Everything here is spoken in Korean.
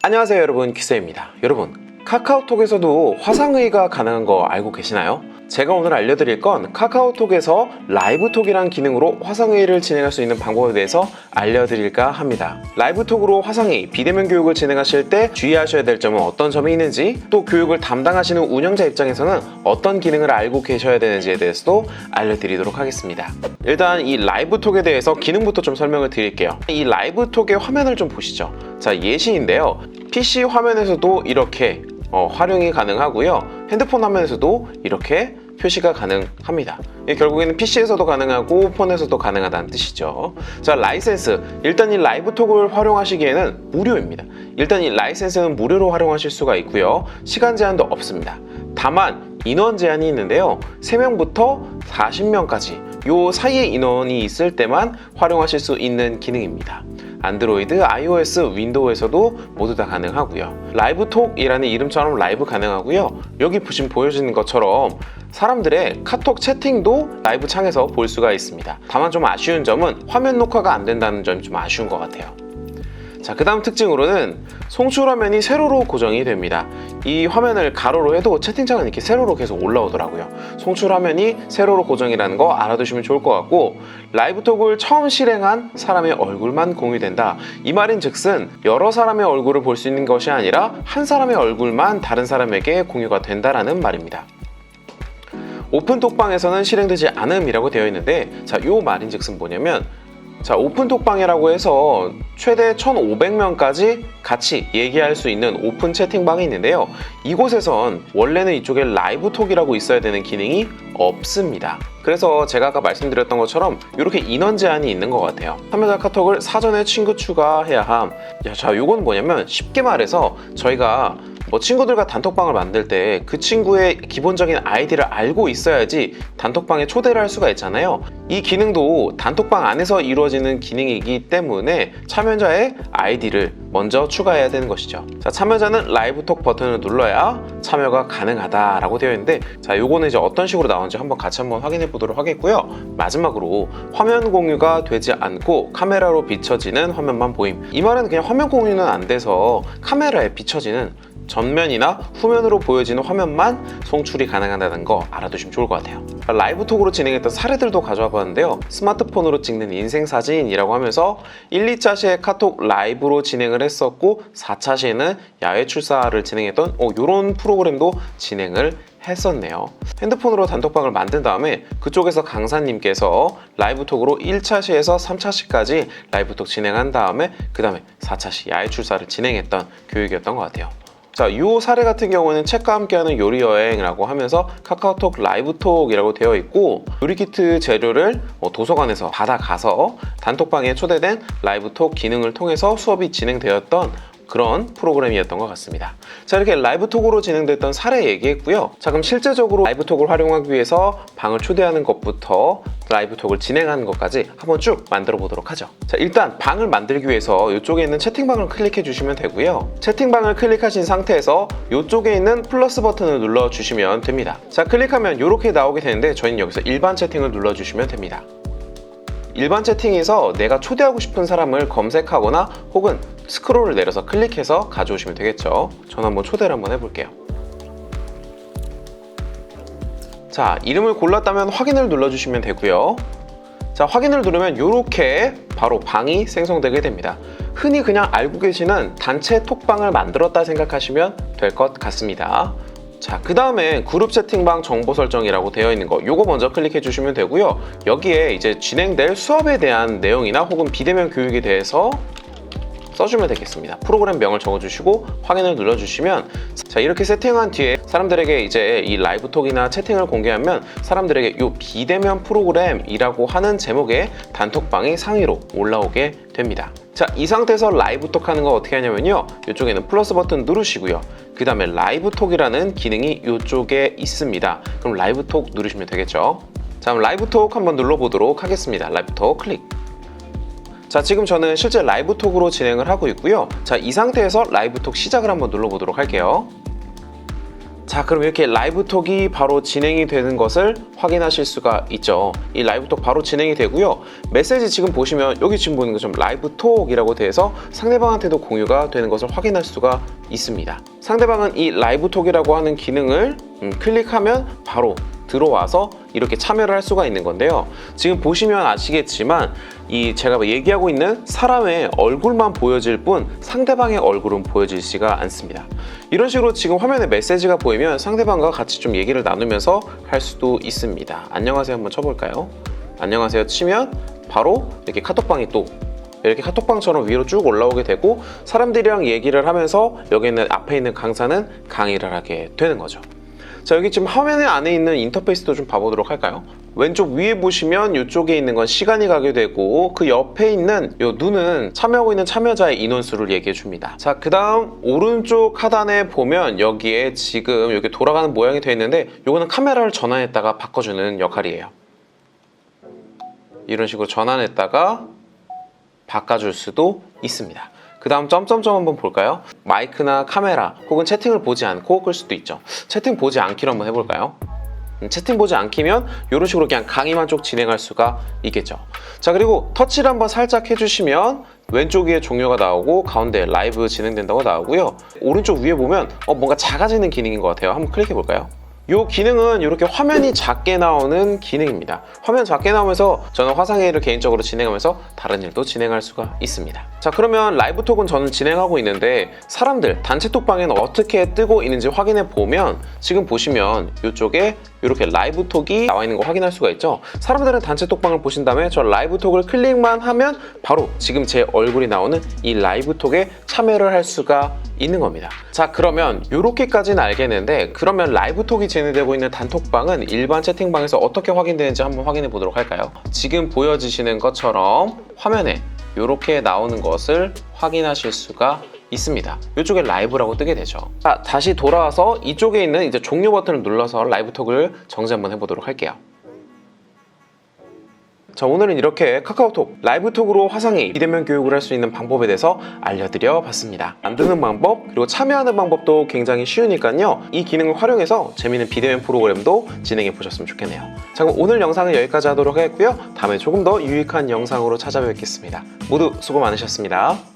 안녕하세요 여러분, 퀴즈입니다. 여러분, 카카오톡에서도 화상회의가 가능한 거 알고 계시나요? 제가 오늘 알려드릴 건 카카오톡에서 라이브톡이란 기능으로 화상회의를 진행할 수 있는 방법에 대해서 알려드릴까 합니다. 라이브톡으로 화상회의, 비대면 교육을 진행하실 때 주의하셔야 될 점은 어떤 점이 있는지, 또 교육을 담당하시는 운영자 입장에서는 어떤 기능을 알고 계셔야 되는지에 대해서도 알려드리도록 하겠습니다. 일단 이 라이브톡에 대해서 기능부터 좀 설명을 드릴게요. 이 라이브톡의 화면을 좀 보시죠. 자, 예시인데요. PC 화면에서도 이렇게 활용이 가능하고요. 핸드폰 화면에서도 이렇게 표시가 가능합니다. 결국에는 PC에서도 가능하고 폰에서도 가능하다는 뜻이죠. 자, 라이센스. 일단 이 라이브톡을 활용하시기에는 무료입니다. 일단 이 라이센스는 무료로 활용하실 수가 있고요. 시간 제한도 없습니다. 다만 인원 제한이 있는데요. 3명부터 40명까지 요 사이에 인원이 있을 때만 활용하실 수 있는 기능입니다. 안드로이드, iOS, 윈도우에서도 모두 다 가능하고요. 라이브톡이라는 이름처럼 라이브 가능하고요. 여기 보여지는 것처럼 사람들의 카톡 채팅도 라이브 창에서 볼 수가 있습니다. 다만 좀 아쉬운 점은 화면 녹화가 안 된다는 점이 좀 아쉬운 것 같아요. 자, 그 다음 특징으로는 송출 화면이 세로로 고정이 됩니다. 이 화면을 가로로 해도 채팅창은 이렇게 세로로 계속 올라오더라고요. 송출 화면이 세로로 고정이라는 거 알아두시면 좋을 것 같고, 라이브톡을 처음 실행한 사람의 얼굴만 공유된다. 이 말인 즉슨 여러 사람의 얼굴을 볼 수 있는 것이 아니라 한 사람의 얼굴만 다른 사람에게 공유가 된다라는 말입니다. 오픈톡방에서는 실행되지 않음이라고 되어 있는데, 자, 요 말인 즉슨 뭐냐면, 자, 오픈톡방이라고 해서 최대 1,500명까지 같이 얘기할 수 있는 오픈 채팅방이 있는데요. 이곳에선 원래는 이쪽에 라이브톡이라고 있어야 되는 기능이 없습니다. 그래서 제가 아까 말씀드렸던 것처럼 이렇게 인원 제한이 있는 것 같아요. 참여자 카톡을 사전에 친구 추가해야 함. 자, 요건 뭐냐면 쉽게 말해서 저희가 친구들과 단톡방을 만들 때 그 친구의 기본적인 아이디를 알고 있어야지 단톡방에 초대를 할 수가 있잖아요. 이 기능도 단톡방 안에서 이루어지는 기능이기 때문에 참여자의 아이디를 먼저 추가해야 되는 것이죠. 자, 참여자는 라이브톡 버튼을 눌러야 참여가 가능하다라고 되어 있는데, 자, 요거는 이제 어떤 식으로 나오는지 같이 한번 확인해 보도록 하겠고요. 마지막으로 화면 공유가 되지 않고 카메라로 비춰지는 화면만 보임. 이 말은 그냥 화면 공유는 안 돼서 카메라에 비춰지는 전면이나 후면으로 보여지는 화면만 송출이 가능하다는 거 알아두시면 좋을 것 같아요. 라이브톡으로 진행했던 사례들도 가져와 봤는데요. 스마트폰으로 찍는 인생사진이라고 하면서 1, 2차 시에 카톡 라이브로 진행을 했었고, 4차 시에는 야외 출사를 진행했던 이런 프로그램도 진행을 했었네요. 핸드폰으로 단톡방을 만든 다음에 그쪽에서 강사님께서 라이브톡으로 1차 시에서 3차 시까지 라이브톡 진행한 다음에 그 다음에 4차 시 야외 출사를 진행했던 교육이었던 것 같아요. 자, 이 사례 같은 경우는 책과 함께하는 요리 여행이라고 하면서 카카오톡 라이브톡이라고 되어 있고, 요리키트 재료를 도서관에서 받아가서 단톡방에 초대된 라이브톡 기능을 통해서 수업이 진행되었던 그런 프로그램이었던 것 같습니다. 자, 이렇게 라이브톡으로 진행됐던 사례 얘기했고요. 자, 그럼 실제적으로 라이브톡을 활용하기 위해서 방을 초대하는 것부터 라이브톡을 진행하는 것까지 한번 쭉 만들어 보도록 하죠. 자, 일단 방을 만들기 위해서 이쪽에 있는 채팅방을 클릭해 주시면 되고요. 채팅방을 클릭하신 상태에서 이쪽에 있는 플러스 버튼을 눌러 주시면 됩니다. 자, 클릭하면 이렇게 나오게 되는데 저희는 여기서 일반 채팅을 눌러 주시면 됩니다. 일반 채팅에서 내가 초대하고 싶은 사람을 검색하거나 혹은 스크롤을 내려서 클릭해서 가져오시면 되겠죠. 저는 한번 초대를 한번 해볼게요. 자, 이름을 골랐다면 확인을 눌러주시면 되고요. 자, 확인을 누르면 이렇게 바로 방이 생성되게 됩니다. 흔히 그냥 알고 계시는 단체 톡방을 만들었다 생각하시면 될 것 같습니다. 자, 그 다음에 그룹 채팅방 정보 설정이라고 되어 있는 거, 요거 먼저 클릭해 주시면 되고요. 여기에 이제 진행될 수업에 대한 내용이나 혹은 비대면 교육에 대해서 써주면 되겠습니다. 프로그램 명을 적어주시고 확인을 눌러주시면, 자, 이렇게 세팅한 뒤에 사람들에게 이제 이 라이브톡이나 채팅을 공개하면 사람들에게 이 비대면 프로그램이라고 하는 제목의 단톡방이 상위로 올라오게 됩니다. 자, 이 상태에서 라이브톡 하는 거 어떻게 하냐면요, 이쪽에는 플러스 버튼 누르시고요. 그 다음에 라이브톡이라는 기능이 이쪽에 있습니다. 그럼 라이브톡 누르시면 되겠죠. 자, 그럼 라이브톡 한번 눌러보도록 하겠습니다. 라이브톡 클릭. 자, 지금 저는 실제 라이브톡으로 진행을 하고 있고요. 자, 이 상태에서 라이브톡 시작을 한번 눌러보도록 할게요. 자, 그럼 이렇게 라이브톡이 바로 진행이 되는 것을 확인하실 수가 있죠. 이 라이브톡 바로 진행이 되고요. 메시지 지금 보시면 여기 지금 보이는 것처럼 라이브톡이라고 돼서 상대방한테도 공유가 되는 것을 확인할 수가 있습니다. 상대방은 이 라이브톡이라고 하는 기능을 클릭하면 바로 들어와서 이렇게 참여를 할 수가 있는 건데요. 지금 보시면 아시겠지만 이 제가 얘기하고 있는 사람의 얼굴만 보여질 뿐 상대방의 얼굴은 보여지지가 않습니다. 이런 식으로 지금 화면에 메시지가 보이면 상대방과 같이 좀 얘기를 나누면서 할 수도 있습니다. 안녕하세요 한번 쳐볼까요? 안녕하세요 치면 바로 이렇게 카톡방이 또 이렇게 카톡방처럼 위로 쭉 올라오게 되고 사람들이랑 얘기를 하면서 여기 있는 앞에 있는 강사는 강의를 하게 되는 거죠. 자, 여기 지금 화면 안에 있는 인터페이스도 좀 봐보도록 할까요? 왼쪽 위에 보시면 이쪽에 있는 건 시간이 가게 되고 그 옆에 있는 이 눈은 참여하고 있는 참여자의 인원수를 얘기해 줍니다. 자, 그 다음 오른쪽 하단에 보면 여기에 지금 이렇게 돌아가는 모양이 되어 있는데 이거는 카메라를 전환했다가 바꿔주는 역할이에요. 이런 식으로 전환했다가 바꿔줄 수도 있습니다. 그 다음 점점점 한번 볼까요? 마이크나 카메라 혹은 채팅을 보지 않고 끌 수도 있죠. 채팅 보지 않기로 한번 해볼까요? 채팅 보지 않기면 이런 식으로 그냥 강의만 쭉 진행할 수가 있겠죠. 자, 그리고 터치를 한번 살짝 해주시면 왼쪽 위에 종료가 나오고 가운데 라이브 진행된다고 나오고요. 오른쪽 위에 보면 뭔가 작아지는 기능인 것 같아요. 한번 클릭해 볼까요? 이 기능은 이렇게 화면이 작게 나오는 기능입니다. 화면 작게 나오면서 저는 화상회의를 개인적으로 진행하면서 다른 일도 진행할 수가 있습니다. 자, 그러면 라이브톡은 저는 진행하고 있는데 사람들 단체톡방에는 어떻게 뜨고 있는지 확인해 보면 지금 보시면 이쪽에 이렇게 라이브톡이 나와 있는 거 확인할 수가 있죠. 사람들은 단체톡방을 보신 다음에 저 라이브톡을 클릭만 하면 바로 지금 제 얼굴이 나오는 이 라이브톡에 참여를 할 수가 있는 겁니다. 자, 그러면 이렇게까지는 알겠는데 그러면 라이브톡이 진행되고 있는 단톡방은 일반 채팅방에서 어떻게 확인되는지 한번 확인해 보도록 할까요? 지금 보여지시는 것처럼 화면에 이렇게 나오는 것을 확인하실 수가 있습니다. 이쪽에 라이브라고 뜨게 되죠. 자, 다시 돌아와서 이쪽에 있는 이제 종료 버튼을 눌러서 라이브톡을 정지 한번 해보도록 할게요. 자, 오늘은 이렇게 카카오톡 라이브톡으로 화상회의 비대면 교육을 할 수 있는 방법에 대해서 알려드려 봤습니다. 만드는 방법 그리고 참여하는 방법도 굉장히 쉬우니까요, 이 기능을 활용해서 재미있는 비대면 프로그램도 진행해 보셨으면 좋겠네요. 자, 그럼 오늘 영상은 여기까지 하도록 하겠고요, 다음에 조금 더 유익한 영상으로 찾아뵙겠습니다. 모두 수고 많으셨습니다.